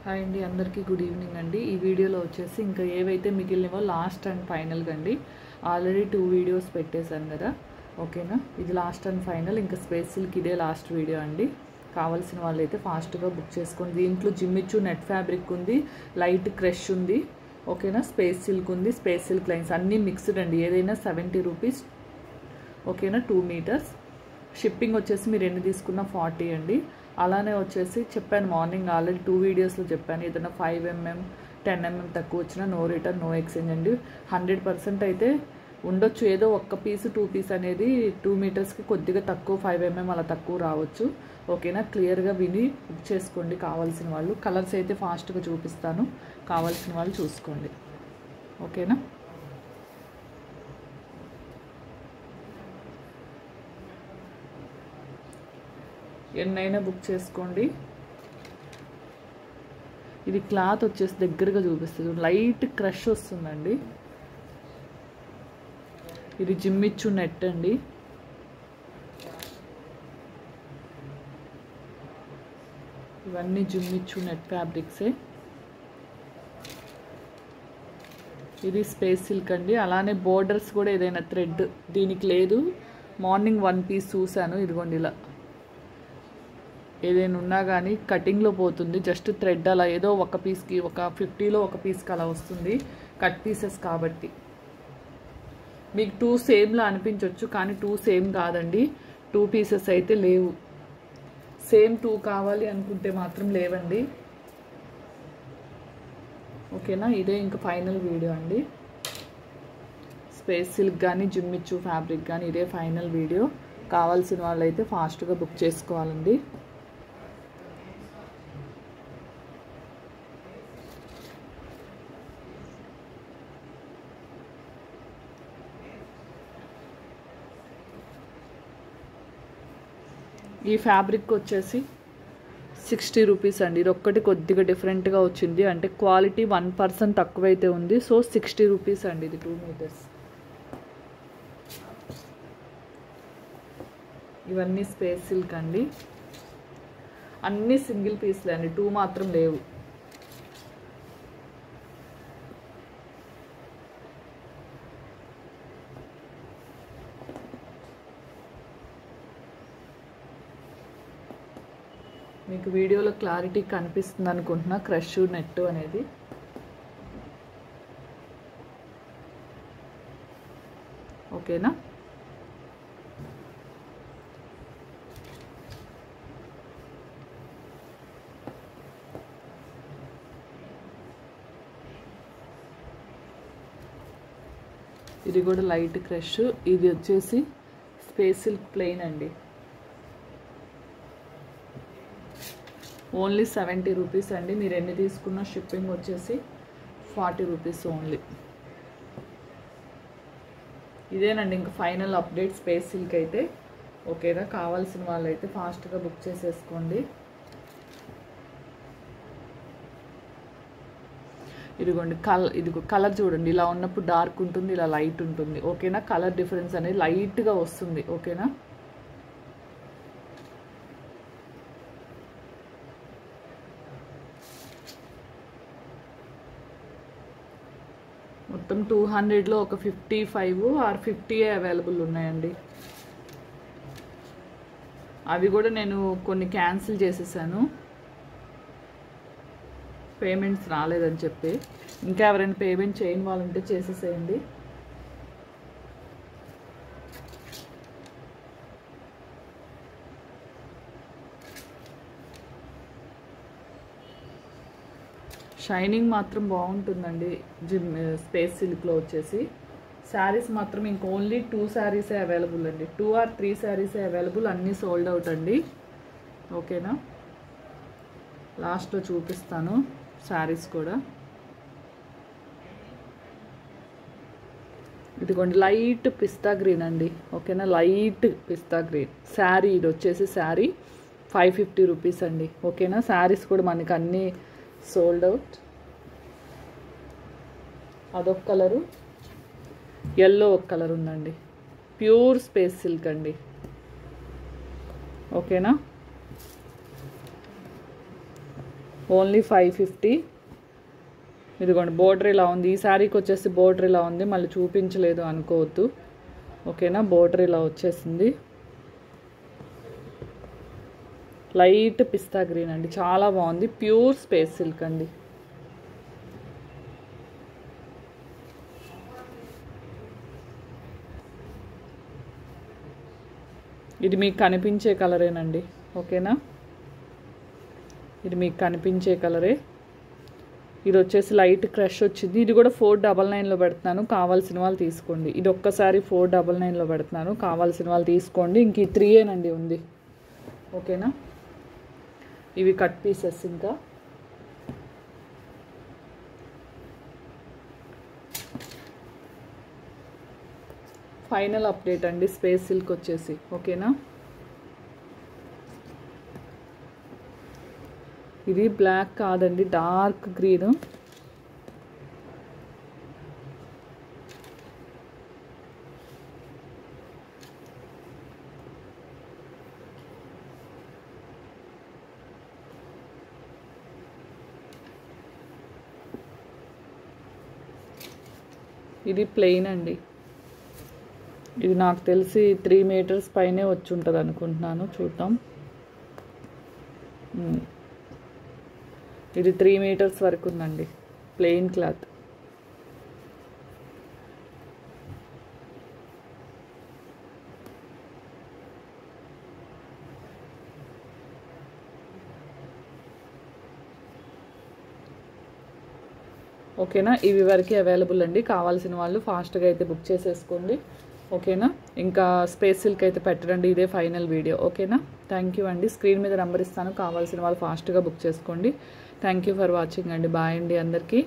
Hi అండి, అందరికీ good evening అండి. ఈ వీడియోలో వచ్చేసి ఇంకా ఏవైతే మిగిలినవో లాస్ట్ అండ్ ఫైనల్గా అండి. ఆల్రెడీ 2 వీడియోస్ పెట్టేశాను కదా, ఓకేనా. ఇది లాస్ట్ అండ్ ఫైనల్, ఇంకా స్పేస్ సిల్క్ ఇదే లాస్ట్ వీడియో అండి. కావాల్సిన వాళ్ళైతే ఫాస్ట్గా బుక్ చేసుకోండి. దీంట్లో జిమ్మిచ్చు నెట్ ఫ్యాబ్రిక్ ఉంది, లైట్ క్రష్ ఉంది, ఓకేనా. స్పేస్ సిల్క్ ఉంది, స్పేస్ సిల్క్ లైన్స్ అన్నీ మిక్స్డ్ అండి. ఏదైనా 70 రూపీస్, ఓకేనా. 2 మీటర్స్. షిప్పింగ్ వచ్చేసి మీరు ఎన్ని తీసుకున్నా 40 అండి. అలానే వచ్చేసి చెప్పాను మార్నింగ్ ఆల్రెడీ 2 వీడియోస్లో చెప్పాను, ఏదైనా 5 mm 10 mm తక్కువ వచ్చినా నో రిటర్న్ నో ఎక్స్చేంజ్ అండి. 100% అయితే ఉండొచ్చు, ఏదో ఒక్క పీస్ 2 పీస్ అనేది 2 మీటర్స్కి కొద్దిగా తక్కువ 5 mm అలా తక్కువ రావచ్చు, ఓకేనా. క్లియర్గా విని బుక్ చేసుకోండి కావాల్సిన వాళ్ళు. కలర్స్ అయితే ఫాస్ట్గా చూపిస్తాను, కావాల్సిన వాళ్ళు చూసుకోండి, ఓకేనా. ఎన్నైనా బుక్ చేసుకోండి. ఇది క్లాత్ వచ్చేసి దగ్గరగా చూపిస్తుంది, లైట్ క్రష్ వస్తుందండి. ఇది జిమ్మిచ్చు నెట్ అండి. ఇవన్నీ జిమ్మిచ్చు నెట్ ఫ్యాబ్రిక్సే. ఇది స్పేస్ సిల్క్ అండి. అలానే బోర్డర్స్ కూడా ఏదైనా థ్రెడ్ దీనికి లేదు. మార్నింగ్ 1 పీస్ చూశాను, ఇదిగోండి ఇలా ఏదైనా ఉన్నా కానీ కటింగ్లో పోతుంది. జస్ట్ థ్రెడ్ అలా ఏదో ఒక పీస్కి ఒక 50లో ఒక పీస్కి అలా వస్తుంది, కట్ పీసెస్ కాబట్టి. మీకు 2 సేమ్లా అనిపించవచ్చు, కానీ 2 సేమ్ కాదండి. 2 పీసెస్ అయితే లేవు. సేమ్ 2 కావాలి అనుకుంటే మాత్రం లేవండి, ఓకేనా. ఇదే ఇంకా ఫైనల్ వీడియో అండి. స్పేస్ సిల్క్ కానీ జిమ్మిచ్చు ఫ్యాబ్రిక్ కానీ ఇదే ఫైనల్ వీడియో. కావాల్సిన వాళ్ళైతే ఫాస్ట్గా బుక్ చేసుకోవాలండి. ఈ ఫ్యాబ్రిక్ వచ్చేసి 60 రూపీస్ అండి. ఇది ఒక్కటి కొద్దిగా డిఫరెంట్గా వచ్చింది, అంటే క్వాలిటీ 1% తక్కువైతే ఉంది. సో 60 రూపీస్ అండి. ఇది 2 మీటర్స్. ఇవన్నీ స్పేస్ సిల్క్ అండి. అన్నీ సింగిల్ పీస్లే అండి, 2 మాత్రం లేవు. మీకు వీడియోలో క్లారిటీ కనిపిస్తుంది అనుకుంటున్నా, క్రష్ నెట్ అనేది. ఓకేనా. ఇది కూడా లైట్ క్రష్. ఇది వచ్చేసి స్పేస్ సిల్క్ ప్లెయిన్ అండి. ఓన్లీ 70 రూపీస్ అండి. మీరు ఎన్ని తీసుకున్న షిప్పింగ్ వచ్చేసి 40 రూపీస్ ఓన్లీ. ఇదేనండి ఇంకా ఫైనల్ అప్డేట్ స్పేస్ సిల్క్ అయితే, ఓకేనా. కావాల్సిన వాళ్ళైతే ఫాస్ట్గా బుక్ చేసేసుకోండి. ఇదిగోండి ఇదిగో కలర్ చూడండి, ఇలా ఉన్నప్పుడు డార్క్ ఉంటుంది, ఇలా లైట్ ఉంటుంది, ఓకేనా. కలర్ డిఫరెన్స్ అనేది లైట్గా వస్తుంది, ఓకేనా. మొత్తం 200లో ఒక 55 ఆర్ 50 అవైలబుల్ ఉన్నాయండి. అవి కూడా నేను కొన్ని క్యాన్సిల్ చేసేసాను, పేమెంట్స్ రాలేదని చెప్పి. ఇంకా ఎవరైనా పేమెంట్ చేయని వాళ్ళంటే చేసేసేయండి. షైనింగ్ మాత్రం బాగుంటుందండి స్పేస్ సిల్క్లో వచ్చేసి. శారీస్ మాత్రం ఇంక ఓన్లీ 2 శారీసే అవైలబుల్ అండి. 2 ఆర్ 3 శారీసే అవైలబుల్, అన్నీ సోల్డ్ అవుట్ అండి, ఓకేనా. లాస్ట్లో చూపిస్తాను శారీస్ కూడా. ఇదిగోండి లైట్ పిస్తా గ్రీన్ అండి, ఓకేనా. లైట్ పిస్తా గ్రీన్ శారీ. ఇది వచ్చేసి శారీ 550 రూపీస్ అండి, ఓకేనా. శారీస్ కూడా మనకి అన్నీ సోల్డ్ అవుట్. అదొక కలరు, ఎల్లో ఒక కలర్ ఉందండి. ప్యూర్ స్పేస్ సిల్క్ అండి, ఓకేనా. ఓన్లీ 550. ఇదిగోండి బోర్డర్ ఇలా ఉంది. ఈ శారీకి వచ్చేసి బోర్డర్ ఇలా ఉంది, మళ్ళీ చూపించలేదు అనుకోవద్దు. ఓకేనా, బోర్డర్ ఇలా వచ్చేసింది. లైట్ పిస్తా గ్రీన్ అండి, చాలా బాగుంది. ప్యూర్ స్పేస్ సిల్క్ అండి. ఇది మీకు కనిపించే కలరేనండి. ఓకేనా, ఇది మీకు కనిపించే కలరే. ఇది వచ్చేసి లైట్ క్రష్ వచ్చింది. ఇది కూడా 499లో పెడుతున్నాను, కావాల్సిన వాళ్ళు తీసుకోండి. ఇది ఒక్కసారి 499లో పెడుతున్నాను, కావాల్సిన వాళ్ళు తీసుకోండి. ఇంక ఈ 3ఏనండి ఉంది. ఓకేనా, ఇవి కట్ పీసెస్. ఇంకా ఫైనల్ అప్డేట్ అండి స్పేస్ సిల్క్ వచ్చేసి. ఓకేనా, ఇది బ్లాక్ కాదండి, డార్క్ గ్రీన్. ఇది ప్లెయిన్ అండి. ఇది నాకు తెలిసి 3 మీటర్స్ పైనే వచ్చి ఉంటుంది అనుకుంటున్నాను, చూద్దాం. ఇది 3 మీటర్స్ వరకు ఉందండి, ప్లెయిన్ క్లాత్. ఓకేనా, ఇవి వరకు అవైలబుల్ అండి. కావాల్సిన వాళ్ళు ఫాస్ట్గా అయితే బుక్ చేసేసుకోండి. ఓకేనా, ఇంకా స్పేస్ సిల్క్ అయితే పెట్టండి. ఇదే ఫైనల్ వీడియో. ఓకేనా, థ్యాంక్ యూ అండి. స్క్రీన్ మీద నెంబర్ ఇస్తాను, కావాల్సిన వాళ్ళు ఫాస్ట్గా బుక్ చేసుకోండి. థ్యాంక్ యూ ఫర్ వాచింగ్ అండి. బాయ్ అండి అందరికీ.